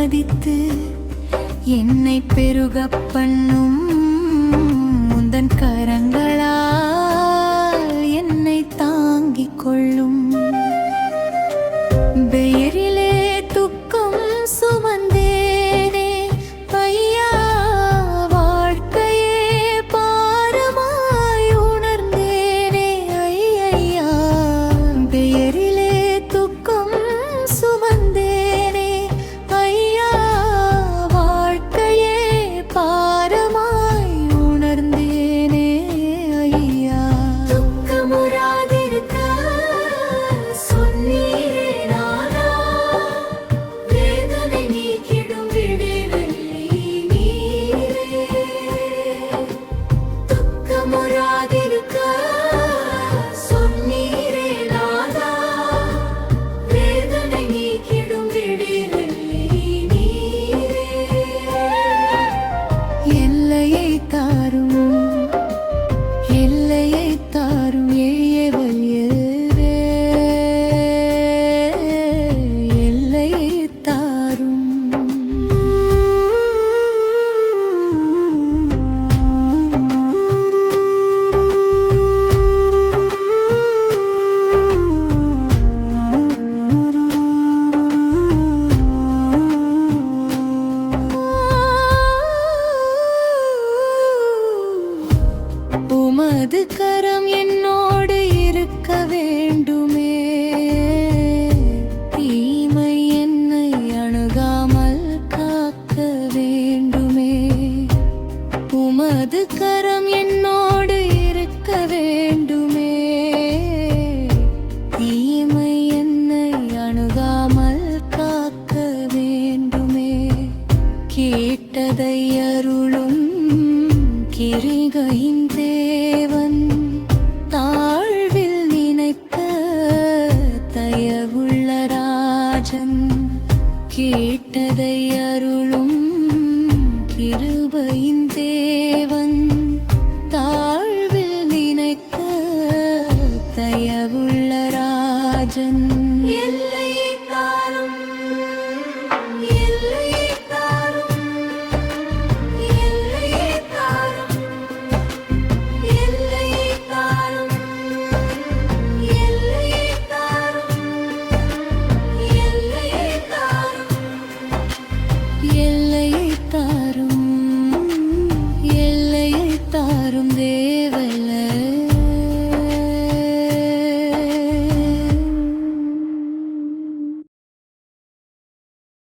ஆசிர்வதித்து என்னை பெருகப் பண்ணும் முந்தன் கரங்களால் என்னை தாங்கிக் கொள்ளும். பெயரிலே துக்கம் சுமந்தேனே ஐயா, வாழ்க்கையே பாரமாய் உணர்ந்தேனே ஐயா. பெயரிலே துக்கம் சுமந்தேனே ஐயா, வாழ்க்கையே பாரமாய் உணர்ந்தேனே ஐயா. துக்கமுறாதிருக்க சொன்னீரே நானா, வேதனை நீக்கிடும் விடிவெள்ளி நீரே. துக்கமுறாதிருக்க சொன்னீரே நானா, வேதனை நீக்கிடும் விடிவெள்ளி நீரே. எல்லையை தாரும், எல்லையை தாரும் ஏயவல் எல்வே, எல்லையை தாரும். உமது கரம் என்னோடு இருக்க வேண்டுமே, தீமை என்னை அணுகாமல் காக்க வேண்டுமே. உமது கரம் என்னோடு இருக்க வேண்டுமே, தீமை என்னை அணுகாமல் காக்க வேண்டுமே. கேட்டதை அருளும் கிருகையின் தேவன், தாழ்வில் நினைக்க தயவுள்ள ராஜன். கேட்டதை அருளும் கிருபையின் தேவன், தாழ்வில் நினைக்க தயவுள்ள ராஜன். எல்லையே